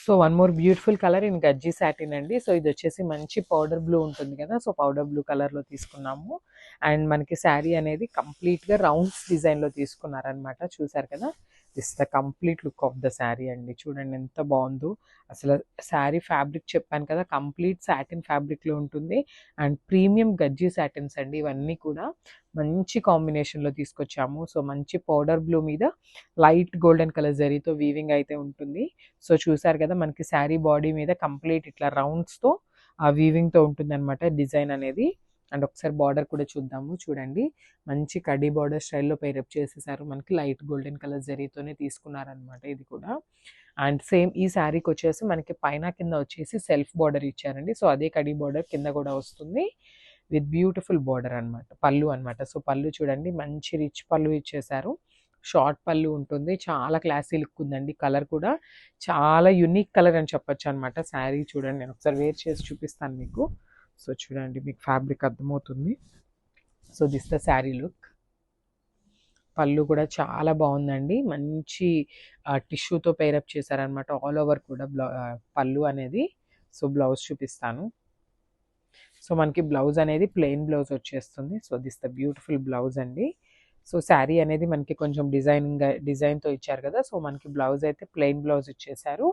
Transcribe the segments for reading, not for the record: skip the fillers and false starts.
So one more beautiful colour in గజ్జి satin అండి. So ఇది వచ్చేసి మంచి పౌడర్ బ్లూ ఉంటుంది కదా, సో పౌడర్ బ్లూ కలర్లో తీసుకున్నాము. అండ్ మనకి శారీ అనేది కంప్లీట్గా రౌండ్స్ డిజైన్లో తీసుకున్నారనమాట. చూసారు కదా, this the complete look of the sari అండి. చూడండి ఎంత బాగుందో అసలు. శారీ ఫ్యాబ్రిక్ చెప్పాను కదా, కంప్లీట్ సాటిన్ ఫ్యాబ్రిక్లో ఉంటుంది. అండ్ ప్రీమియం గజ్జి సాటిన్స్ అండి ఇవన్నీ కూడా. మంచి కాంబినేషన్లో తీసుకొచ్చాము. సో మంచి పౌడర్ బ్లూ మీద లైట్ గోల్డెన్ కలర్ జరీతో వీవింగ్ అయితే ఉంటుంది. సో చూసారు కదా, మనకి శారీ బాడీ మీద కంప్లీట్ ఇట్లా రౌండ్స్తో ఆ వీవింగ్తో ఉంటుంది అనమాట డిజైన్ అనేది. అండ్ ఒకసారి బార్డర్ కూడా చూద్దాము. చూడండి, మంచి కడీ బార్డర్ స్టైల్లో పేరప్ చేసేసారు. మనకి లైట్ గోల్డెన్ కలర్ జరీతోనే తీసుకున్నారనమాట ఇది కూడా. అండ్ సేమ్ ఈ శారీకి వచ్చేసి మనకి పైన కింద వచ్చేసి సెల్ఫ్ బార్డర్ ఇచ్చారండి. సో అదే కడీ బార్డర్ కింద కూడా వస్తుంది విత్ బ్యూటిఫుల్ బార్డర్ అనమాట, పళ్ళు అనమాట. సో పళ్ళు చూడండి, మంచి రిచ్ పళ్ళు ఇచ్చేసారు. షార్ట్ పళ్ళు ఉంటుంది, చాలా క్లాసీ లుక్ ఉందండి. కలర్ కూడా చాలా యునిక్ కలర్ అని చెప్పొచ్చు అనమాట. శారీ చూడండి, నేను ఒకసారి వేర్ చేసి చూపిస్తాను మీకు. సో చూడండి, మీకు ఫ్యాబ్రిక్ అర్థమవుతుంది. So this the sari look. పళ్ళు కూడా చాలా బాగుందండి, మంచి టిష్యూతో పేరప్ చేశారనమాట ఆల్ ఓవర్ కూడా పళ్ళు అనేది. సో బ్లౌజ్ చూపిస్తాను. సో మనకి బ్లౌజ్ అనేది ప్లెయిన్ బ్లౌజ్ వచ్చేస్తుంది. So this the beautiful blouse అండి. సో శారీ అనేది మనకి కొంచెం డిజైన్తో ఇచ్చారు కదా, సో మనకి బ్లౌజ్ అయితే ప్లెయిన్ బ్లౌజ్ ఇచ్చేసారు.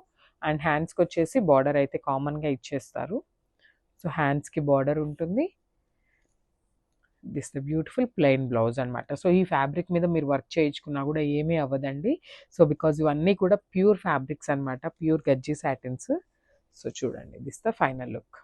అండ్ హ్యాండ్స్కి వచ్చేసి బార్డర్ అయితే కామన్గా ఇచ్చేస్తారు. సో హ్యాండ్స్కి బార్డర్ ఉంటుంది. This the beautiful plain blouse అనమాట. సో ఈ ఫ్యాబ్రిక్ మీద మీరు వర్క్ చేయించుకున్నా కూడా ఏమీ అవ్వదండి. సో బికాజ్ ఇవన్నీ కూడా ప్యూర్ ఫ్యాబ్రిక్స్ అనమాట, ప్యూర్ గజ్జి సాటిన్స్. సో చూడండి, దిస్ ద ఫైనల్ లుక్.